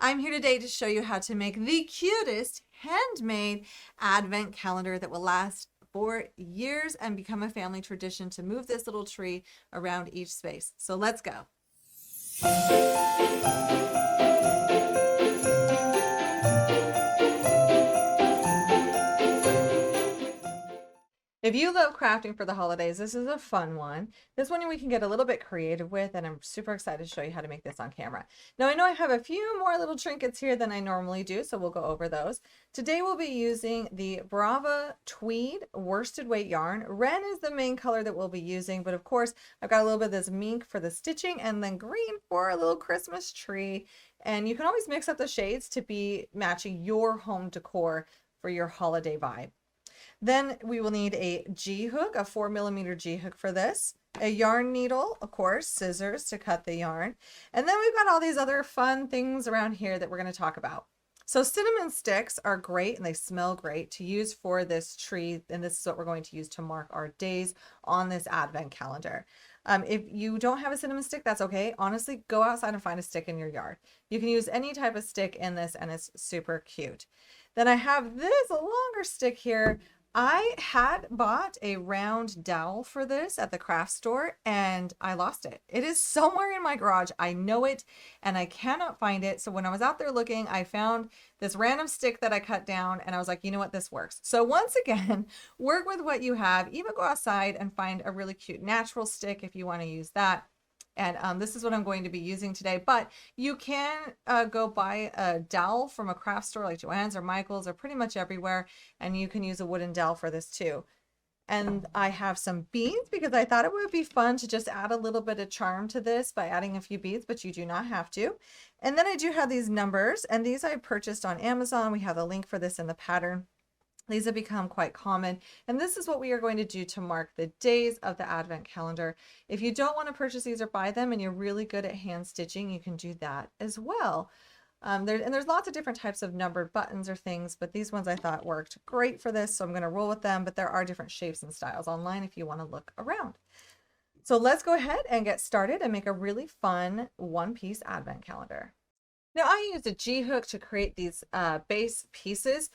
I'm here today to show you how to make the cutest handmade advent calendar that will last for years and become a family tradition to move this little tree around each space. So let's go. If you love crafting for the holidays, this is a fun one. This one we can get a little bit creative with, and I'm super excited to show you how to make this on camera. Now, I know I have a few more little trinkets here than I normally do, so we'll go over those. Today, we'll be using the Brava Tweed worsted weight yarn. Wren is the main color that we'll be using, but of course, I've got a little bit of this mink for the stitching and then green for a little Christmas tree. And you can always mix up the shades to be matching your home decor for your holiday vibe. Then we will need a G hook, a 4mm G hook for this, a yarn needle, of course, scissors to cut the yarn. And then we've got all these other fun things around here that we're going to talk about. So cinnamon sticks are great and they smell great to use for this tree. And this is what we're going to use to mark our days on this advent calendar. If you don't have a cinnamon stick, that's okay. Honestly, go outside and find a stick in your yard. You can use any type of stick in this and it's super cute. Then I have this, a longer stick here. I had bought a round dowel for this at the craft store and I lost it. It is somewhere in my garage. I know it and I cannot find it. So when I was out there looking, I found this random stick that I cut down and I was like, you know what, this works. So once again, work with what you have. Even go outside and find a really cute natural stick if you want to use that. And this is what I'm going to be using today, but you can go buy a dowel from a craft store like Joann's or Michael's or pretty much everywhere. And you can use a wooden dowel for this too. And I have some beads because I thought it would be fun to just add a little bit of charm to this by adding a few beads, but you do not have to. And then I do have these numbers and these I purchased on Amazon. We have a link for this in the pattern. These have become quite common, and this is what we are going to do to mark the days of the advent calendar. If you don't want to purchase these or buy them and you're really good at hand stitching, you can do that as well. There's lots of different types of numbered buttons or things, but these ones I thought worked great for this, so I'm going to roll with them, but there are different shapes and styles online if you want to look around. So let's go ahead and get started and make a really fun one-piece advent calendar. Now I used a G hook to create these base pieces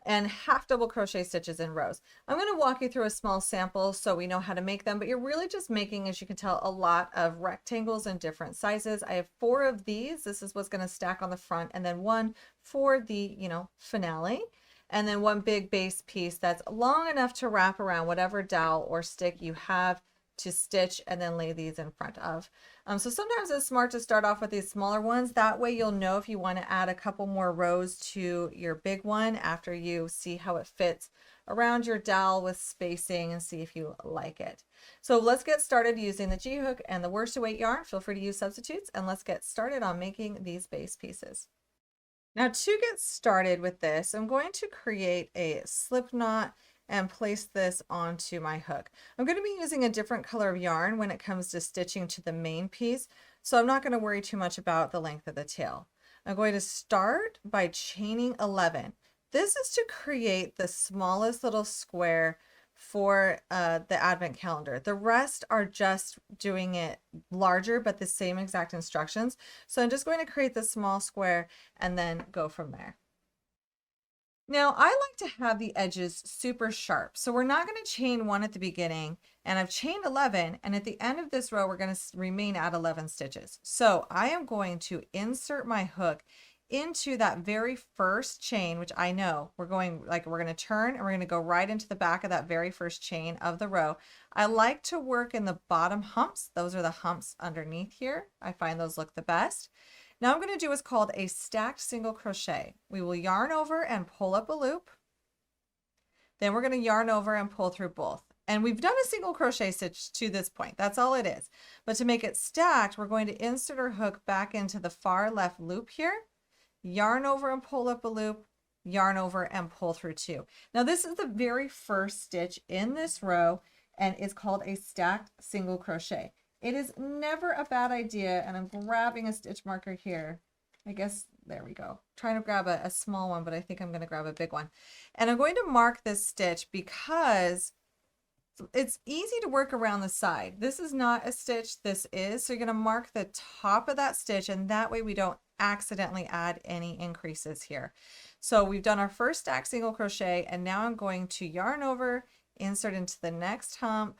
and half double crochet stitches in rows. I'm going to walk you through a small sample so we know how to make them, but you're really just making, as you can tell, a lot of rectangles in different sizes. I have 4 of these. This is what's going to stack on the front, and then one for the, finale, and then one big base piece that's long enough to wrap around whatever dowel or stick you have to stitch and then lay these in front of. So sometimes it's smart to start off with these smaller ones. That way you'll know if you want to add a couple more rows to your big one after you see how it fits around your dowel with spacing and see if you like it. So let's get started using the G hook and the worsted weight yarn. Feel free to use substitutes and let's get started on making these base pieces. Now to get started with this, I'm going to create a slip knot and place this onto my hook. I'm going to be using a different color of yarn when it comes to stitching to the main piece, so I'm not going to worry too much about the length of the tail. I'm going to start by chaining 11. This is to create the smallest little square for the advent calendar. The rest are just doing it larger, but the same exact instructions. So I'm just going to create the small square and then go from there. Now I like to have the edges super sharp, so we're not going to chain 1 at the beginning, and I've chained 11, and at the end of this row we're going to remain at 11 stitches. So I am going to insert my hook into that very first chain, which I know we're going to turn and we're going to go right into the back of that very first chain of the row. I like to work in the bottom humps. Those are the humps underneath here. I find those look the best. Now I'm going to do what's called a stacked single crochet. We will yarn over and pull up a loop. Then we're going to yarn over and pull through both. And we've done a single crochet stitch to this point. That's all it is. But to make it stacked, we're going to insert our hook back into the far left loop here, yarn over and pull up a loop, yarn over and pull through 2. Now this is the very first stitch in this row and it's called a stacked single crochet. It is never a bad idea, and I'm grabbing a stitch marker here. I guess, there we go. Trying to grab a small one, but I think I'm going to grab a big one. And I'm going to mark this stitch because it's easy to work around the side. This is not a stitch, this is. So you're going to mark the top of that stitch, and that way we don't accidentally add any increases here. So we've done our first stack single crochet, and now I'm going to yarn over, insert into the next hump,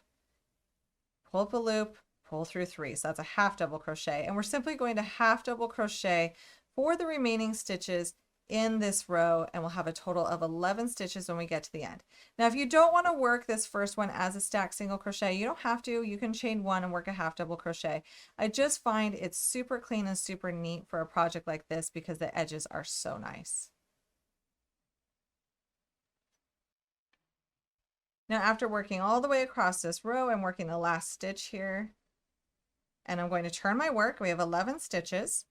pull up a loop, pull through 3. So that's a half double crochet, and we're simply going to half double crochet for the remaining stitches in this row, and we'll have a total of 11 stitches when we get to the end. Now, if you don't want to work this first one as a stack single crochet, you don't have to. You can chain 1 and work a half double crochet. I just find it's super clean and super neat for a project like this because the edges are so nice. Now, after working all the way across this row, I'm working the last stitch here, and I'm going to turn my work. We have 11 stitches.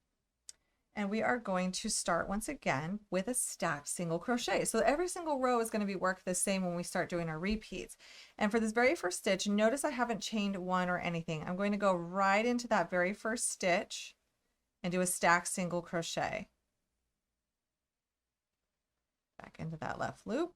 And we are going to start once again with a stacked single crochet. So every single row is going to be worked the same when we start doing our repeats. And for this very first stitch, notice I haven't chained 1 or anything. I'm going to go right into that very first stitch and do a stacked single crochet. Back into that left loop.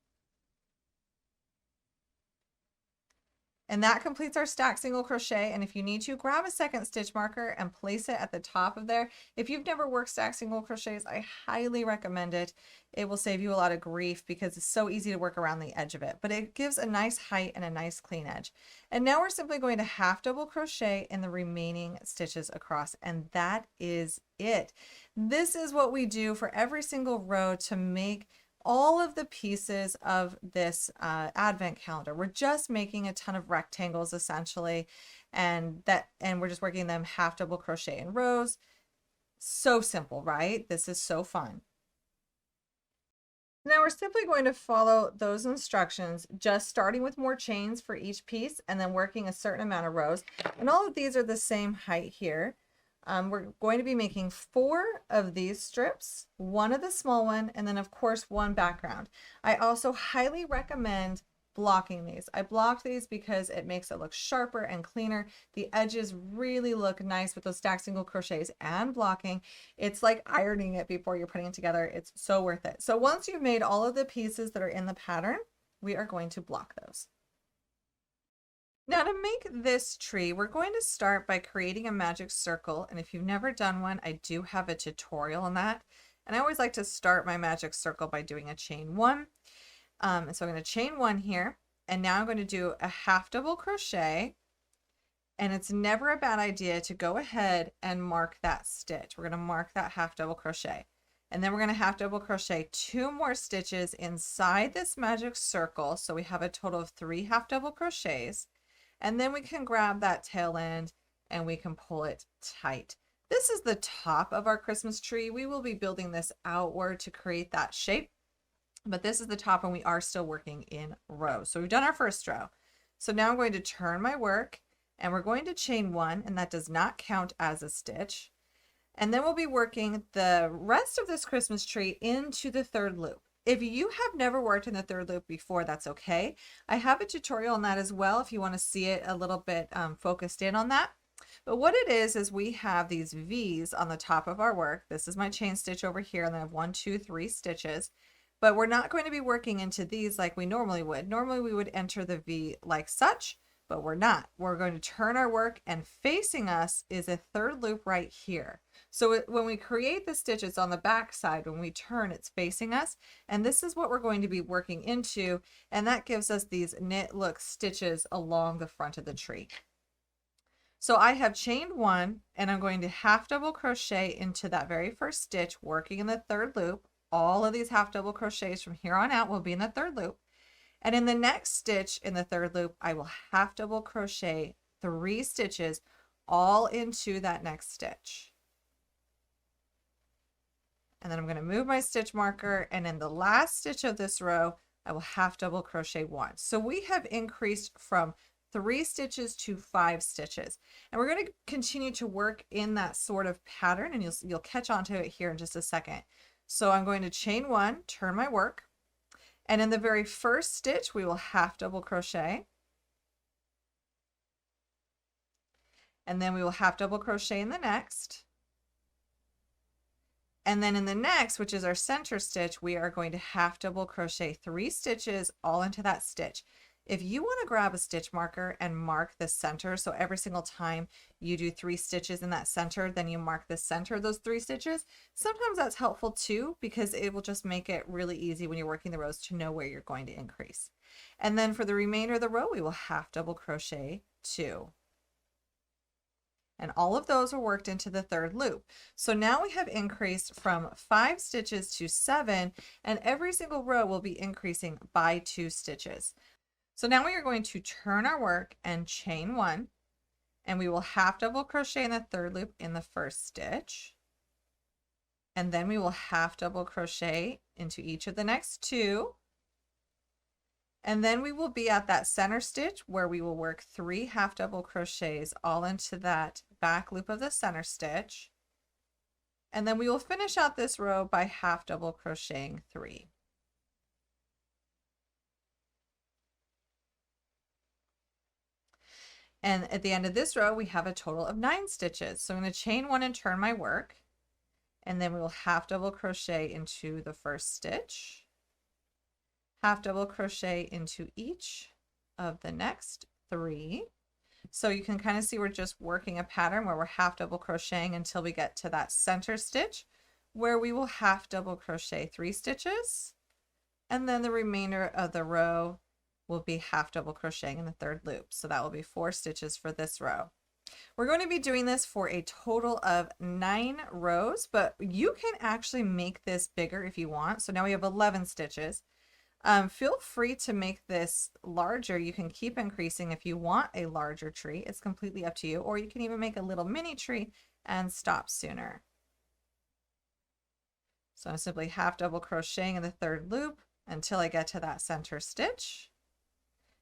And that completes our stack single crochet. And if you need to, grab a second stitch marker and place it at the top of there. If you've never worked stack single crochets, I highly recommend it. It will save you a lot of grief because it's so easy to work around the edge of it, but it gives a nice height and a nice clean edge. And now we're simply going to half double crochet in the remaining stitches across, and that is it. This is what we do for every single row to make all of the pieces of this advent calendar. We're just making a ton of rectangles essentially, and we're just working them half double crochet in rows. So simple, right? This is so fun. Now we're simply going to follow those instructions, just starting with more chains for each piece and then working a certain amount of rows. And all of these are the same height here. We're going to be making 4 of these strips, 1 of the small one, and then of course 1 background. I also highly recommend blocking these. I blocked these because it makes it look sharper and cleaner. The edges really look nice with those stacked single crochets and blocking. It's like ironing it before you're putting it together. It's so worth it. So once you've made all of the pieces that are in the pattern, we are going to block those. Now to make this tree, we're going to start by creating a magic circle. And if you've never done one, I do have a tutorial on that. And I always like to start my magic circle by doing a chain 1. And so I'm going to chain 1 here. And now I'm going to do a half double crochet. And it's never a bad idea to go ahead and mark that stitch. We're going to mark that half double crochet. And then we're going to half double crochet 2 more stitches inside this magic circle. So we have a total of 3 half double crochets. And then we can grab that tail end and we can pull it tight. This is the top of our Christmas tree. We will be building this outward to create that shape, but this is the top and we are still working in rows. So we've done our first row. So now I'm going to turn my work and we're going to chain 1, and that does not count as a stitch. And then we'll be working the rest of this Christmas tree into the 3rd loop. If you have never worked in the 3rd loop before, that's okay. I have a tutorial on that as well if you want to see it a little bit focused in on that. But what it is we have these V's on the top of our work. This is my chain stitch over here, and then I have 1, 2, 3 stitches. But we're not going to be working into these like we normally would. Normally we would enter the V like such, but we're not. We're going to turn our work, and facing us is a 3rd loop right here. So when we create the stitches on the back side, when we turn, it's facing us. And this is what we're going to be working into. And that gives us these knit look stitches along the front of the tree. So I have chained 1, and I'm going to half double crochet into that very first stitch, working in the 3rd loop. All of these half double crochets from here on out will be in the 3rd loop. And in the next stitch in the 3rd loop, I will half double crochet 3 stitches all into that next stitch. And then I'm going to move my stitch marker, and in the last stitch of this row, I will half double crochet 1. So we have increased from 3 stitches to 5 stitches. And we're going to continue to work in that sort of pattern, and you'll catch on to it here in just a second. So I'm going to chain 1, turn my work, and in the very first stitch, we will half double crochet. And then we will half double crochet in the next. And then in the next, which is our center stitch, we are going to half double crochet 3 stitches all into that stitch. If you want to grab a stitch marker and mark the center, so every single time you do 3 stitches in that center, then you mark the center of those 3 stitches, sometimes that's helpful too, because it will just make it really easy when you're working the rows to know where you're going to increase. And then for the remainder of the row, we will half double crochet 2. And all of those are worked into the 3rd loop. So now we have increased from 5 stitches to 7, and every single row will be increasing by 2 stitches. So now we are going to turn our work and chain 1, and we will half double crochet in the 3rd loop in the 1st stitch. And then we will half double crochet into each of the next 2. And then we will be at that center stitch where we will work 3 half double crochets all into that back loop of the center stitch. And then we will finish out this row by half double crocheting 3. And at the end of this row, we have a total of 9 stitches. So I'm going to chain 1 and turn my work. And then we will half double crochet into the 1st stitch. Half double crochet into each of the next 3. So you can kind of see we're just working a pattern where we're half double crocheting until we get to that center stitch where we will half double crochet 3 stitches. And then the remainder of the row will be half double crocheting in the 3rd loop. So that will be 4 stitches for this row. We're going to be doing this for a total of 9 rows, but you can actually make this bigger if you want. So now we have 11 stitches. Feel free to make this larger. You can keep increasing if you want a larger tree. It's completely up to you. Or you can even make a little mini tree and stop sooner. So I'm simply half double crocheting in the 3rd loop until I get to that center stitch.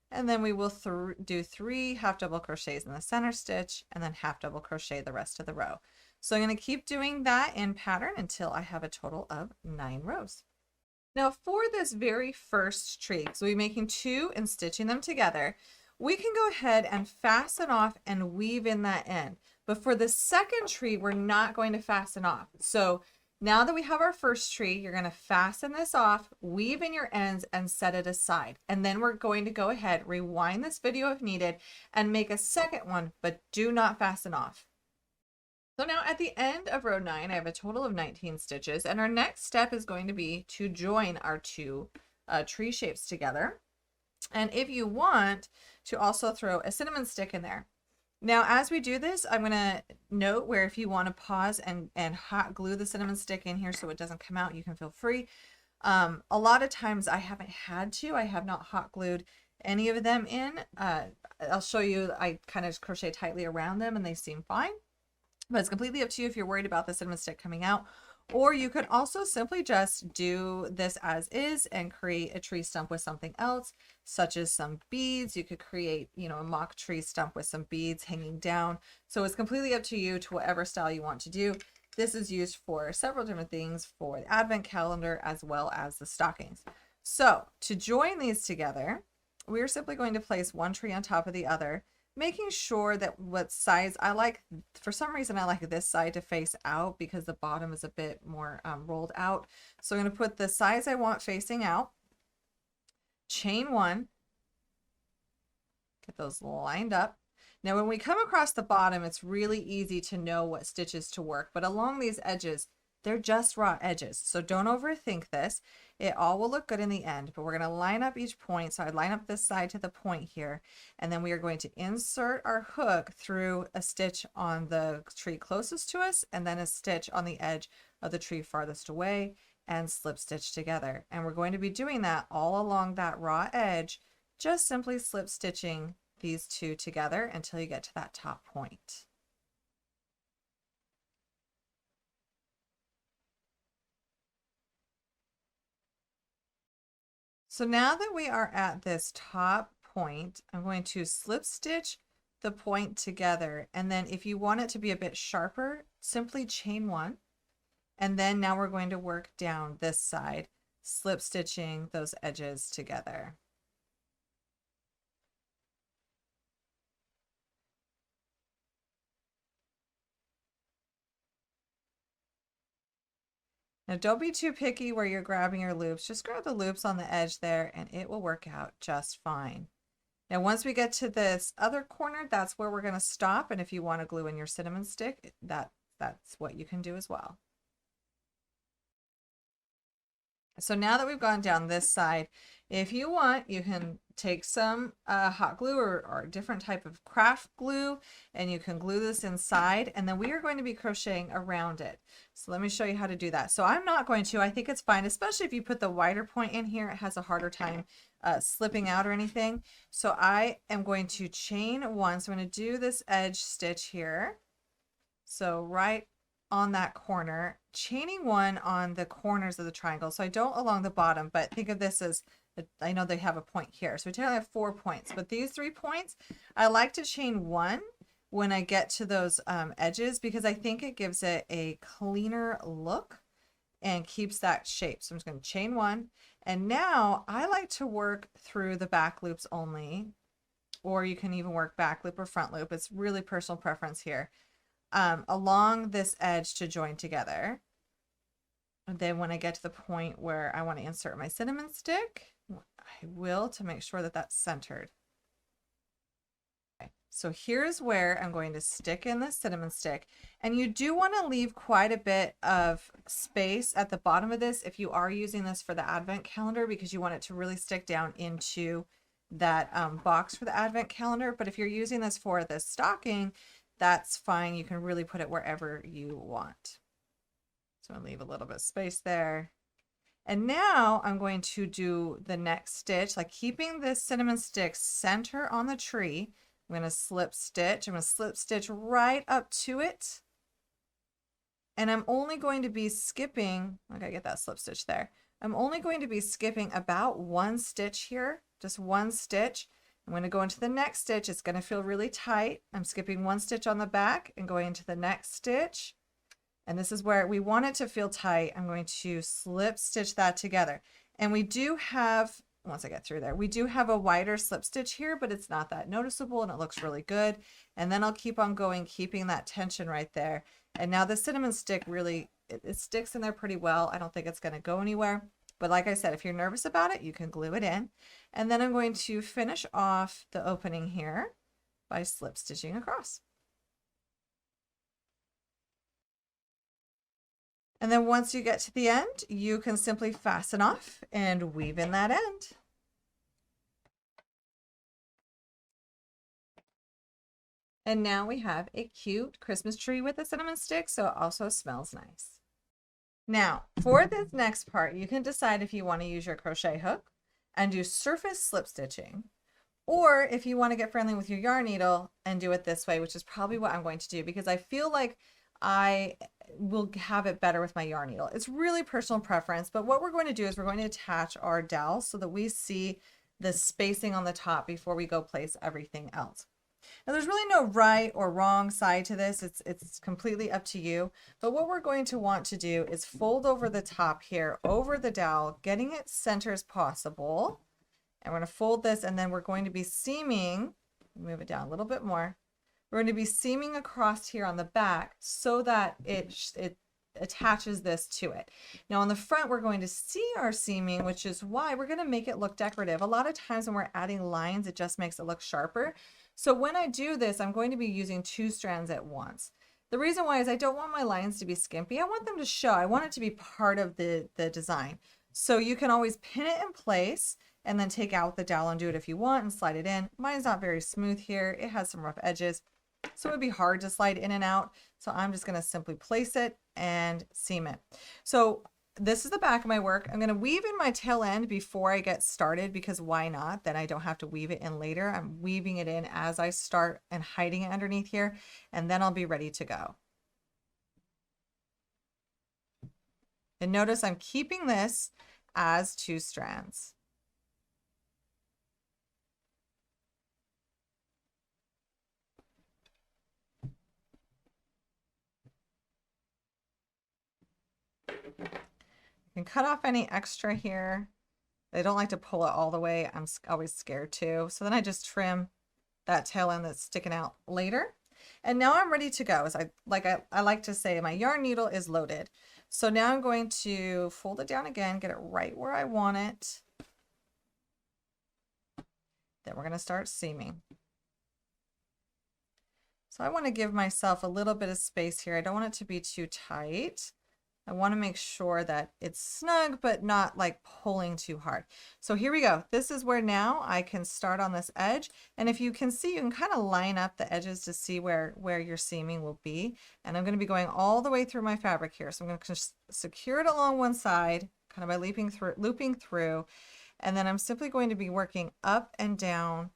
And then we will do 3 half double crochets in the center stitch and then half double crochet the rest of the row. So I'm going to keep doing that in pattern until I have a total of 9 rows. Now for this very first tree, so we're making 2 and stitching them together, we can go ahead and fasten off and weave in that end. But for the second tree, we're not going to fasten off. So now that we have our first tree, you're going to fasten this off, weave in your ends, and set it aside. And then we're going to go ahead, rewind this video if needed, and make a second one, but do not fasten off. So now at the end of row 9, I have a total of 19 stitches, and our next step is going to be to join our 2 tree shapes together. And if you want to also throw a cinnamon stick in there. Now, as we do this, I'm going to note where if you want to pause and hot glue the cinnamon stick in here so it doesn't come out, you can feel free. A lot of times I haven't had to. I have not hot glued any of them in. I'll show you, I kind of crochet tightly around them and they seem fine. But it's completely up to you if you're worried about the cinnamon stick coming out. Or you could also simply just do this as is and create a tree stump with something else, such as some beads. You could create, you know, a mock tree stump with some beads hanging down. So it's completely up to you to whatever style you want to do. This is used for several different things for the advent calendar as well as the stockings. So to join these together, we're simply going to place one tree on top of the other, making sure that what sides I like. For some reason I like this side to face out because the bottom is a bit more rolled out. So I'm going to put the sides I want facing out, chain 1, get those lined up. Now when we come across the bottom, it's really easy to know what stitches to work, but along these edges, they're just raw edges. So don't overthink this. It all will look good in the end, but we're going to line up each point. So I line up this side to the point here, and then we are going to insert our hook through a stitch on the tree closest to us, and then a stitch on the edge of the tree farthest away, and slip stitch together. And we're going to be doing that all along that raw edge, just simply slip stitching these 2 together until you get to that top point. So now that we are at this top point, I'm going to slip stitch the point together. And then if you want it to be a bit sharper, simply chain 1. And then now we're going to work down this side, slip stitching those edges together. Now don't be too picky where you're grabbing your loops. Just grab the loops on the edge there and it will work out just fine. Now, once we get to this other corner, that's where we're going to stop. And if you want to glue in your cinnamon stick, that's what you can do as well. So now that we've gone down this side, if you want, you can take some hot glue or a different type of craft glue, and you can glue this inside, and then we are going to be crocheting around it. So let me show you how to do that. So I'm not going to, I think it's fine, especially if you put the wider point in here, it has a harder time slipping out or anything. So I am going to chain one. So I'm going to do this edge stitch here. So right on that corner, chaining one on the corners of the triangle. So I don't along the bottom, but think of this as, I know they have a point here. So we technically have 4 points, but these 3 points, I like to chain one when I get to those edges, because I think it gives it a cleaner look and keeps that shape. So I'm just going to chain one. And now I like to work through the back loops only, or you can even work back loop or front loop. It's really personal preference here. Along this edge to join together. And then when I get to the point where I want to insert my cinnamon stick, I will, to make sure that that's centered. Okay. So here's where I'm going to stick in the cinnamon stick, and you do want to leave quite a bit of space at the bottom of this if you are using this for the advent calendar, because you want it to really stick down into that box for the advent calendar. But if you're using this for the stocking, that's fine. You can really put it wherever you want. So I'll leave a little bit of space there. And now I'm going to do the next stitch, like keeping this cinnamon stick center on the tree. I'm going to slip stitch. I'm going to slip stitch right up to it. And I'm only going to be skipping, I gotta get that slip stitch there. I'm only going to be skipping about 1 stitch here, just 1 stitch. I'm going to go into the next stitch. It's going to feel really tight. I'm skipping 1 stitch on the back and going into the next stitch. And this is where we want it to feel tight. I'm going to slip stitch that together. And we do have, once I get through there, we do have a wider slip stitch here, but it's not that noticeable and it looks really good. And then I'll keep on going, keeping that tension right there. And now the cinnamon stick really, it sticks in there pretty well. I don't think it's going to go anywhere. But like I said, if you're nervous about it, you can glue it in. And then I'm going to finish off the opening here by slip stitching across. And then once you get to the end, you can simply fasten off and weave in that end. And now we have a cute Christmas tree with a cinnamon stick, so it also smells nice. Now, for this next part, you can decide if you want to use your crochet hook and do surface slip stitching, or if you want to get friendly with your yarn needle and do it this way, which is probably what I'm going to do, because I feel like I will have it better with my yarn needle. It's really personal preference, but what we're going to do is we're going to attach our dowel so that we see the spacing on the top before we go place everything else. Now, there's really no right or wrong side to this. It's completely up to you. But what we're going to want to do is fold over the top here, over the dowel, getting it center as possible. And we're going to fold this, and then we're going to be seaming, move it down a little bit more. We're going to be seaming across here on the back so that it attaches this to it. Now on the front, we're going to see our seaming, which is why we're going to make it look decorative. A lot of times when we're adding lines, it just makes it look sharper. So when I do this, I'm going to be using 2 strands at once. The reason why is I don't want my lines to be skimpy. I want them to show. I want it to be part of the design. So you can always pin it in place and then take out the dowel and do it if you want and slide it in. Mine's not very smooth here. It has some rough edges, so it would be hard to slide in and out. So I'm just going to simply place it and seam it. So this is the back of my work. I'm going to weave in my tail end before I get started, because why not? Then I don't have to weave it in later. I'm weaving it in as I start and hiding it underneath here, and then I'll be ready to go. And notice I'm keeping this as 2 strands. You can cut off any extra here. I don't like to pull it all the way. I'm always scared too. So then I just trim that tail end that's sticking out later. And now I'm ready to go. As I like to say, my yarn needle is loaded. So now I'm going to fold it down again, get it right where I want it. Then we're going to start seaming. So I want to give myself a little bit of space here. I don't want it to be too tight. I want to make sure that it's snug, but not like pulling too hard. So here we go. This is where now I can start on this edge. And if you can see, you can kind of line up the edges to see where your seaming will be. And I'm going to be going all the way through my fabric here. So I'm going to just secure it along one side, kind of by looping through. And then I'm simply going to be working up and down,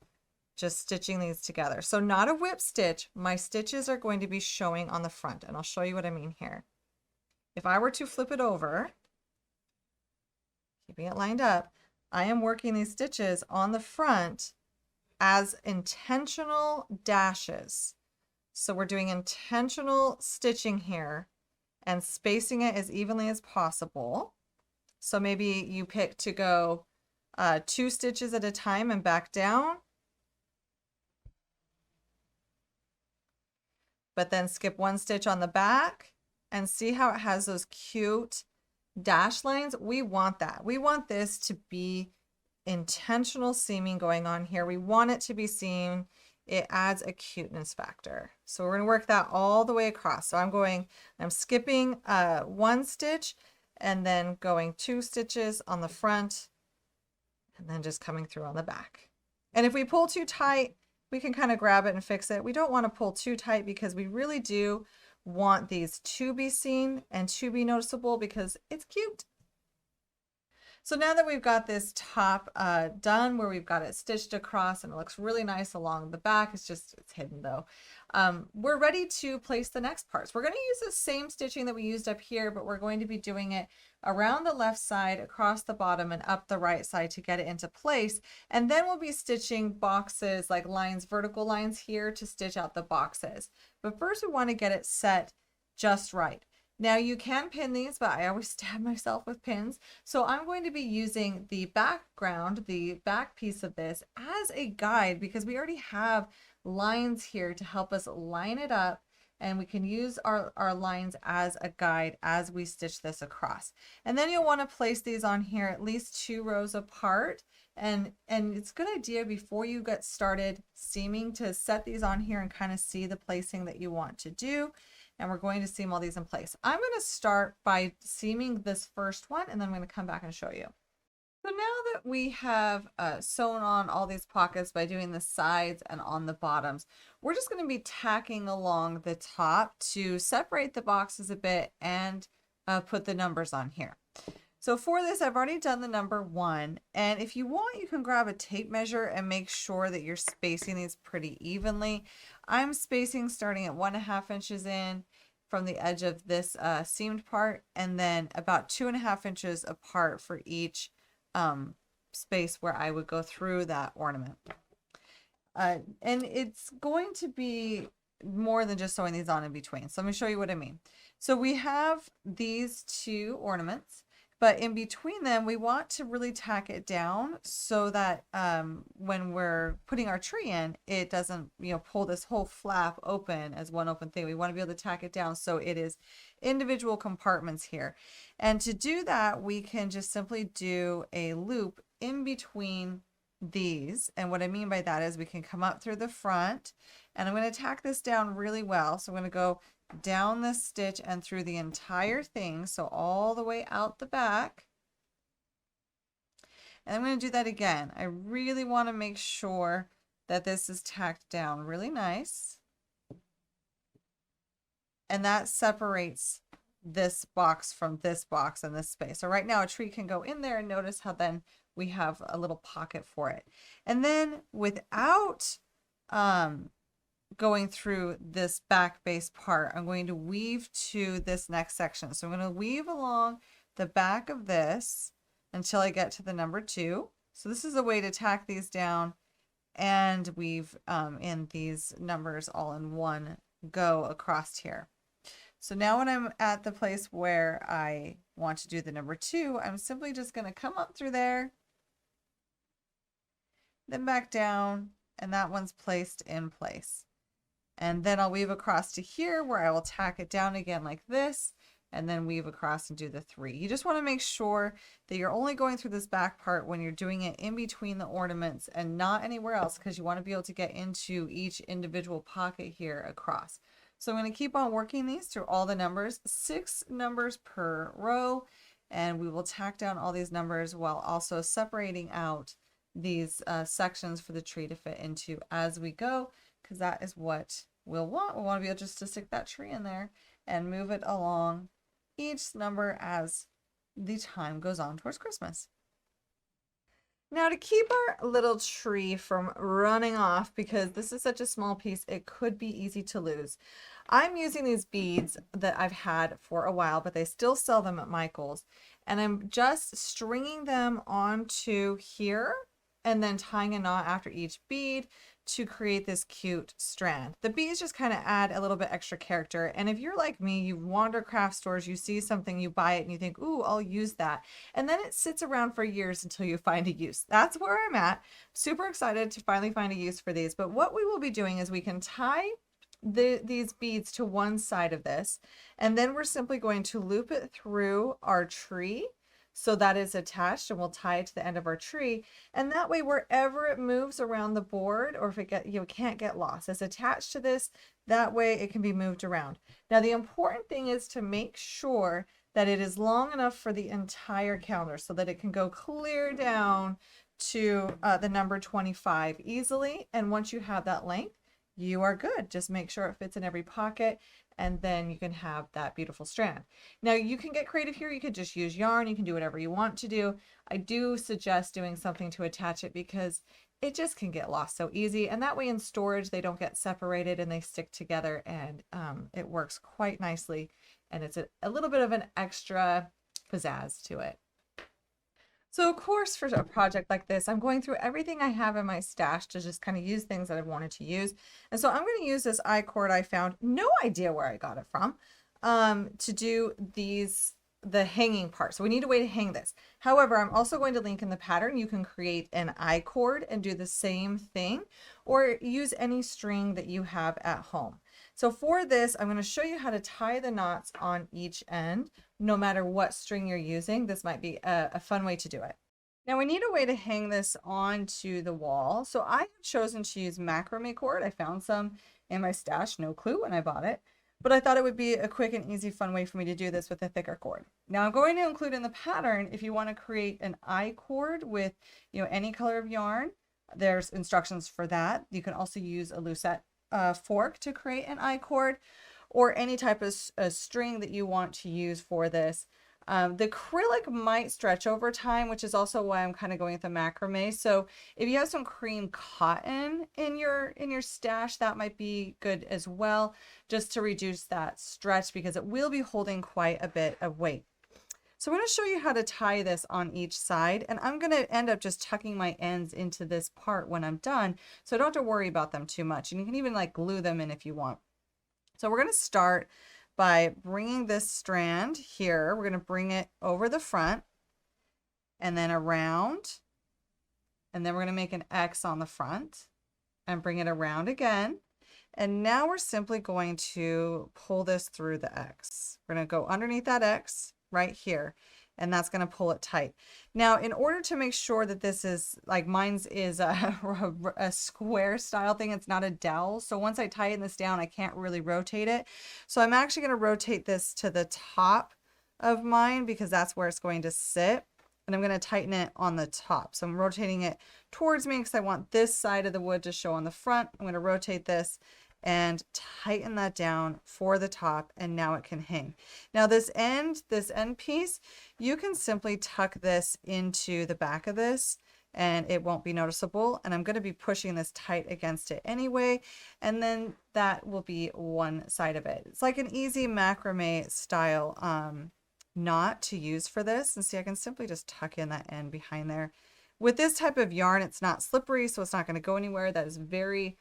just stitching these together. So not a whip stitch. My stitches are going to be showing on the front, and I'll show you what I mean here. If I were to flip it over, keeping it lined up, I am working these stitches on the front as intentional dashes. So we're doing intentional stitching here and spacing it as evenly as possible. So maybe you pick to go 2 stitches at a time and back down, but then skip 1 stitch on the back. And see how it has those cute dash lines? We want that. We want this to be intentional seaming going on here. We want it to be seen. It adds a cuteness factor. So we're going to work that all the way across. So I'm skipping 1 stitch and then going 2 stitches on the front and then just coming through on the back. And if we pull too tight, we can kind of grab it and fix it. We don't want to pull too tight because we really do want these to be seen and to be noticeable because it's cute. So now that we've got this top done, where we've got it stitched across and it looks really nice along the back, it's hidden though. We're ready to place the next parts. We're going to use the same stitching that we used up here, but we're going to be doing it around the left side, across the bottom, and up the right side to get it into place. And then we'll be stitching boxes, like lines, vertical lines here to stitch out the boxes. But first we want to get it set just right. Now you can pin these, but I always stab myself with pins. So I'm going to be using the background, the back piece of this, as a guide because we already have lines here to help us line it up, and we can use our lines as a guide as we stitch this across. And then you'll want to place these on here at least 2 rows apart. And it's a good idea before you get started seaming to set these on here and kind of see the placing that you want to do. And we're going to seam all these in place. I'm going to start by seaming this first one, and then I'm going to come back and show you. So now that we have sewn on all these pockets by doing the sides and on the bottoms, we're just going to be tacking along the top to separate the boxes a bit and put the numbers on here. So for this, I've already done the number 1, and if you want, you can grab a tape measure and make sure that you're spacing these pretty evenly. I'm spacing starting at 1.5 inches in from the edge of this seamed part, and then about 2.5 inches apart for each space where I would go through that ornament. And it's going to be more than just sewing these on in between. So let me show you what I mean. So we have these 2 ornaments, but in between them, we want to really tack it down so that when we're putting our tree in, it doesn't, pull this whole flap open as one open thing. We want to be able to tack it down so it is individual compartments here. And to do that, we can just simply do a loop in between these. And what I mean by that is we can come up through the front, and I'm going to tack this down really well. So I'm going to go down this stitch and through the entire thing, so all the way out the back. And I'm going to do that again. I really want to make sure that this is tacked down really nice, and that separates this box from this box and this space. So right now a tree can go in there, and notice how then we have a little pocket for it. And then without going through this back base part, I'm going to weave to this next section. So I'm going to weave along the back of this until I get to the number 2. So this is a way to tack these down and weave in these numbers all in one go across here. So now when I'm at the place where I want to do the number 2, I'm simply just going to come up through there, then back down, and that one's placed in place. And then I'll weave across to here where I will tack it down again like this. and then weave across and do the 3. You just want to make sure that you're only going through this back part when you're doing it in between the ornaments and not anywhere else, because you want to be able to get into each individual pocket here across. So I'm going to keep on working these through all the numbers, 6 numbers per row, and we will tack down all these numbers while also separating out these sections for the tree to fit into as we go, because that is what we'll want. We want to be able just to stick that tree in there and move it along each number as the time goes on towards Christmas. Now, to keep our little tree from running off, because this is such a small piece, it could be easy to lose. I'm using these beads that I've had for a while, but they still sell them at Michael's, and I'm just stringing them onto here and then tying a knot after each bead to create this cute strand. The beads just kind of add a little bit extra character. And if you're like me, you wander craft stores, you see something, you buy it, and you think, ooh, I'll use that. And then it sits around for years until you find a use. That's where I'm at. Super excited to finally find a use for these. But what we will be doing is we can tie these beads to one side of this, and then we're simply going to loop it through our tree so that is attached, and we'll tie it to the end of our tree, and that way wherever it moves around the board, or if it can't get lost, it's attached to this, that way it can be moved around. Now the important thing is to make sure that it is long enough for the entire calendar so that it can go clear down to the number 25 easily, and once you have that length, you are good. Just make sure it fits in every pocket, and then you can have that beautiful strand. Now you can get creative here. You could just use yarn. You can do whatever you want to do. I do suggest doing something to attach it because it just can get lost so easy. And that way in storage, they don't get separated and they stick together, and it works quite nicely. And it's a little bit of an extra pizzazz to it. So of course, for a project like this, I'm going through everything I have in my stash to just kind of use things that I've wanted to use. And so I'm going to use this I-cord I found, no idea where I got it from, to do the hanging part. So we need a way to hang this. However, I'm also going to link in the pattern. You can create an I-cord and do the same thing, or use any string that you have at home. So for this, I'm going to show you how to tie the knots on each end, no matter what string you're using. This might be a fun way to do it. Now we need a way to hang this onto the wall. So I have chosen to use macrame cord. I found some in my stash, no clue when I bought it, but I thought it would be a quick and easy, fun way for me to do this with a thicker cord. Now I'm going to include in the pattern, if you want to create an I-cord with, any color of yarn, there's instructions for that. You can also use a lucette fork to create an I-cord, or any type of string that you want to use for this. The acrylic might stretch over time, which is also why I'm kind of going with the macrame. So if you have some cream cotton in your stash, that might be good as well, just to reduce that stretch, because it will be holding quite a bit of weight. So I'm going to show you how to tie this on each side, and I'm going to end up just tucking my ends into this part when I'm done, so I don't have to worry about them too much. And you can even like glue them in if you want. So we're going to start by bringing this strand here. We're going to bring it over the front and then around, and then we're going to make an X on the front and bring it around again. And now we're simply going to pull this through the X. We're going to go underneath that X right here, and that's going to pull it tight. Now, in order to make sure that this is, like mine's is a square style thing, it's not a dowel. So once I tighten this down, I can't really rotate it. So I'm actually going to rotate this to the top of mine, because that's where it's going to sit. And I'm going to tighten it on the top. So I'm rotating it towards me because I want this side of the wood to show on the front. I'm going to rotate this and tighten that down for the top, and now it can hang. Now this end piece, you can simply tuck this into the back of this and it won't be noticeable, and I'm going to be pushing this tight against it anyway, and then that will be one side of it. It's like an easy macrame style knot to use for this. And see, I can simply just tuck in that end behind there. With this type of yarn, it's not slippery, so it's not going to go anywhere. That is very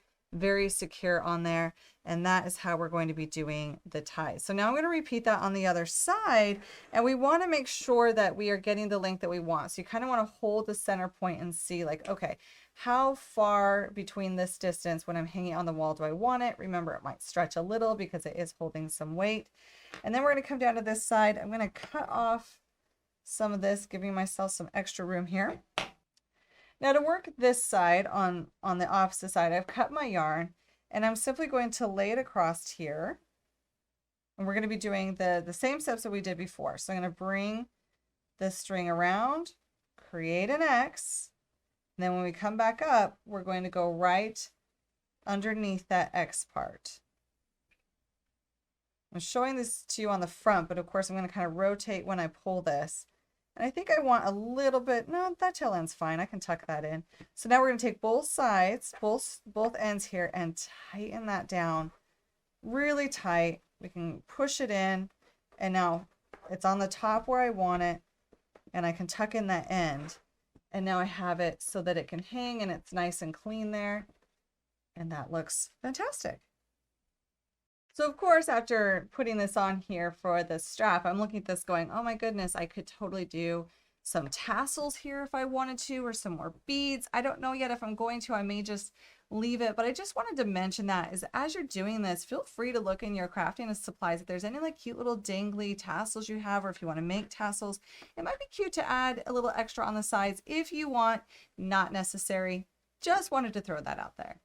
secure on there, and that is how we're going to be doing the ties. So now I'm going to repeat that on the other side, and we want to make sure that we are getting the length that we want. So you kind of want to hold the center point and see, like, okay, how far between this distance when I'm hanging on the wall do I want it? Remember, it might stretch a little because it is holding some weight. And then we're going to come down to this side. I'm going to cut off some of this, giving myself some extra room here. Now to work this side on the opposite side, I've cut my yarn and I'm simply going to lay it across here. And we're going to be doing the same steps that we did before. So I'm going to bring this string around, create an X. And then when we come back up, we're going to go right underneath that X part. I'm showing this to you on the front, but of course I'm going to kind of rotate when I pull this. And I think I want a little bit, no, that tail end's fine. I can tuck that in. So now we're going to take both sides, both ends here, and tighten that down really tight. We can push it in, and now it's on the top where I want it, and I can tuck in that end. And now I have it so that it can hang and it's nice and clean there. And that looks fantastic. So of course, after putting this on here for the strap, I'm looking at this going, oh my goodness, I could totally do some tassels here if I wanted to, or some more beads. I don't know yet if I'm going to. I may just leave it, but I just wanted to mention that is as you're doing this, feel free to look in your crafting supplies if there's any like cute little dangly tassels you have, or if you want to make tassels, it might be cute to add a little extra on the sides if you want. Not necessary. Just wanted to throw that out there.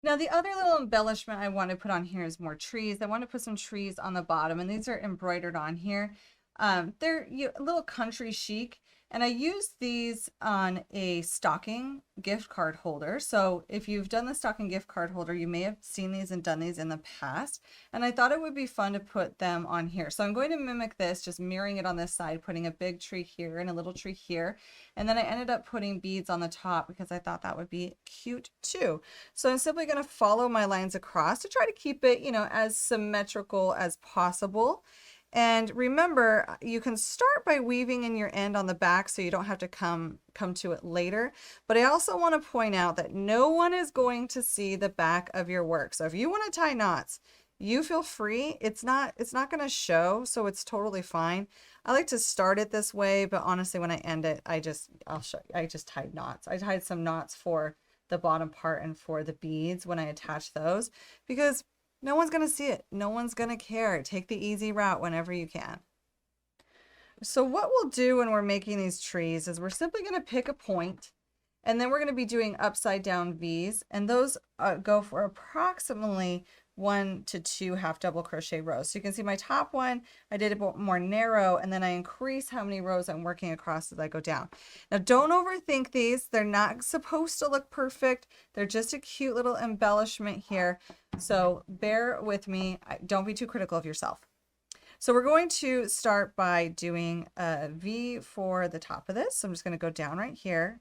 Now the other little embellishment I want to put on here is more trees. I want to put some trees on the bottom, and these are embroidered on here. They're a little country chic, and I used these on a stocking gift card holder. So if you've done the stocking gift card holder, you may have seen these and done these in the past, and I thought it would be fun to put them on here. So I'm going to mimic this, just mirroring it on this side, putting a big tree here and a little tree here. And then I ended up putting beads on the top because I thought that would be cute too. So I'm simply going to follow my lines across to try to keep it, as symmetrical as possible. And remember, you can start by weaving in your end on the back so you don't have to come to it later. But I also want to point out that no one is going to see the back of your work. So if you want to tie knots, you feel free. It's not going to show, so it's totally fine. I like to start it this way, but honestly, when I end it, I'll show you. I just tied knots. I tied some knots for the bottom part and for the beads when I attach those, because no one's going to see it. No one's going to care. Take the easy route whenever you can. So what we'll do when we're making these trees is we're simply going to pick a point, and then we're going to be doing upside down V's, and those go for approximately 1 to 2 half double crochet rows. So you can see my top one, I did a bit more narrow, and then I increase how many rows I'm working across as I go down. Now don't overthink these. They're not supposed to look perfect. They're just a cute little embellishment here. So bear with me. Don't be too critical of yourself. So we're going to start by doing a V for the top of this. So I'm just going to go down right here.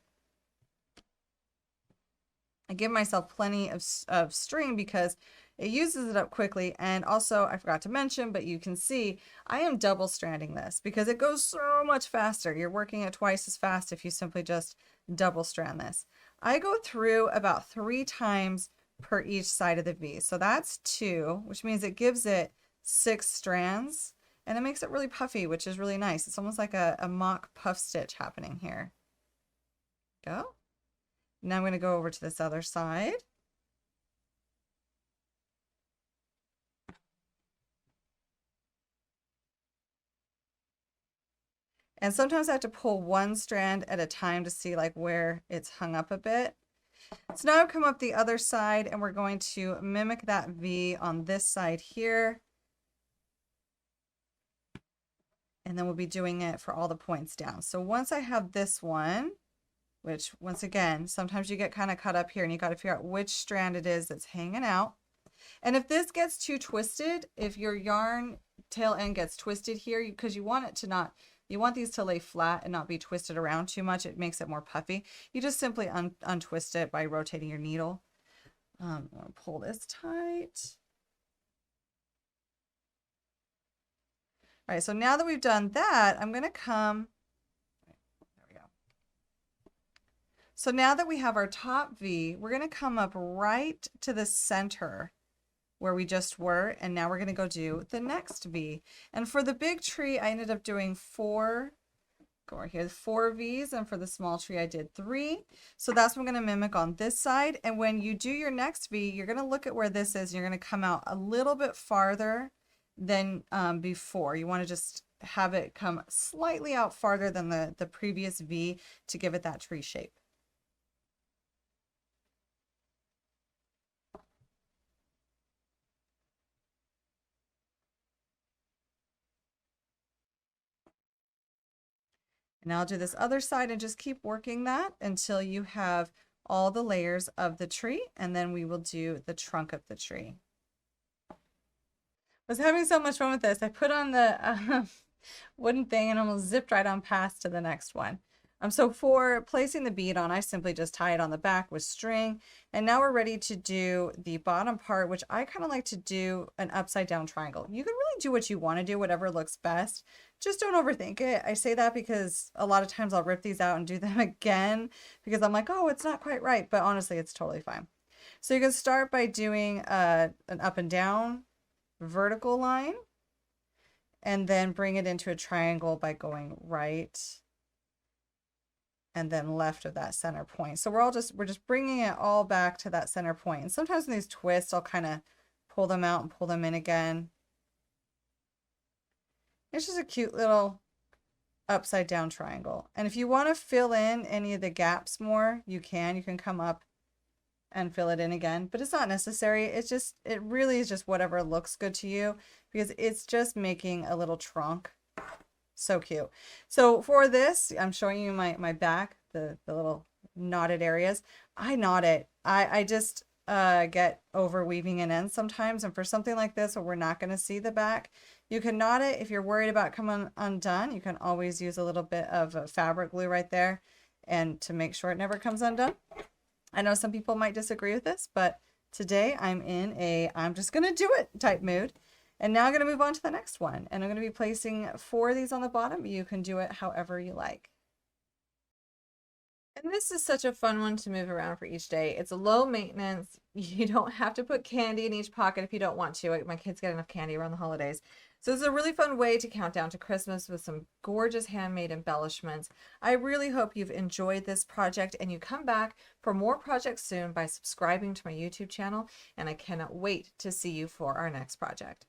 I give myself plenty of string because it uses it up quickly. And also, I forgot to mention, but you can see I am double stranding this because it goes so much faster. You're working at twice as fast if you simply just double strand this. I go through about 3 times per each side of the V. So that's 2, which means it gives it 6 strands, and it makes it really puffy, which is really nice. It's almost like a mock puff stitch happening here. Go. Now I'm going to go over to this other side. And sometimes I have to pull one strand at a time to see like where it's hung up a bit. So now I've come up the other side, and we're going to mimic that V on this side here. And then we'll be doing it for all the points down. So once I have this one, which once again, sometimes you get kind of cut up here and you got to figure out which strand it is that's hanging out. And if this gets too twisted, if your yarn tail end gets twisted here, because you want it to not, you want these to lay flat and not be twisted around too much. It makes it more puffy. You just simply untwist it by rotating your needle. I'm going to pull this tight. All right, so now that we've done that, I'm going to come, there we go. So now that we have our top V, we're going to come up right to the center where we just were, and now we're going to go do the next V. And for the big tree, I ended up doing 4, go over here, 4 V's, and for the small tree, I did 3. So that's what I'm going to mimic on this side. And when you do your next V, you're going to look at where this is, and you're going to come out a little bit farther than before. You want to just have it come slightly out farther than the previous V to give it that tree shape. And now I'll do this other side and just keep working that until you have all the layers of the tree, and then we will do the trunk of the tree. I was having so much fun with this. I put on the wooden thing and almost zipped right on past to the next one. So for placing the bead on, I simply just tie it on the back with string. And now we're ready to do the bottom part, which I kind of like to do an upside down triangle. You can really do what you want to do, whatever looks best. Just don't overthink it. I say that because a lot of times I'll rip these out and do them again because I'm like, oh, it's not quite right. But honestly, it's totally fine. So you can start by doing an up and down vertical line and then bring it into a triangle by going right and then left of that center point. So we're just bringing it all back to that center point. And sometimes in these twists, I'll kind of pull them out and pull them in again. It's just a cute little upside down triangle. And if you want to fill in any of the gaps more, you can come up and fill it in again, but it's not necessary. It really is just whatever looks good to you because it's just making a little trunk. So cute. So for this, I'm showing you my back, the little knotted areas. I knot it. I just get over weaving an end sometimes. And for something like this where we're not going to see the back, you can knot it. If you're worried about coming undone, you can always use a little bit of fabric glue right there and to make sure it never comes undone. I know some people might disagree with this, but today I'm in a I'm just going to do it type mood. And now I'm going to move on to the next one. And I'm going to be placing 4 of these on the bottom. You can do it however you like. And this is such a fun one to move around for each day. It's a low maintenance. You don't have to put candy in each pocket if you don't want to. My kids get enough candy around the holidays. So this is a really fun way to count down to Christmas with some gorgeous handmade embellishments. I really hope you've enjoyed this project and you come back for more projects soon by subscribing to my YouTube channel. And I cannot wait to see you for our next project.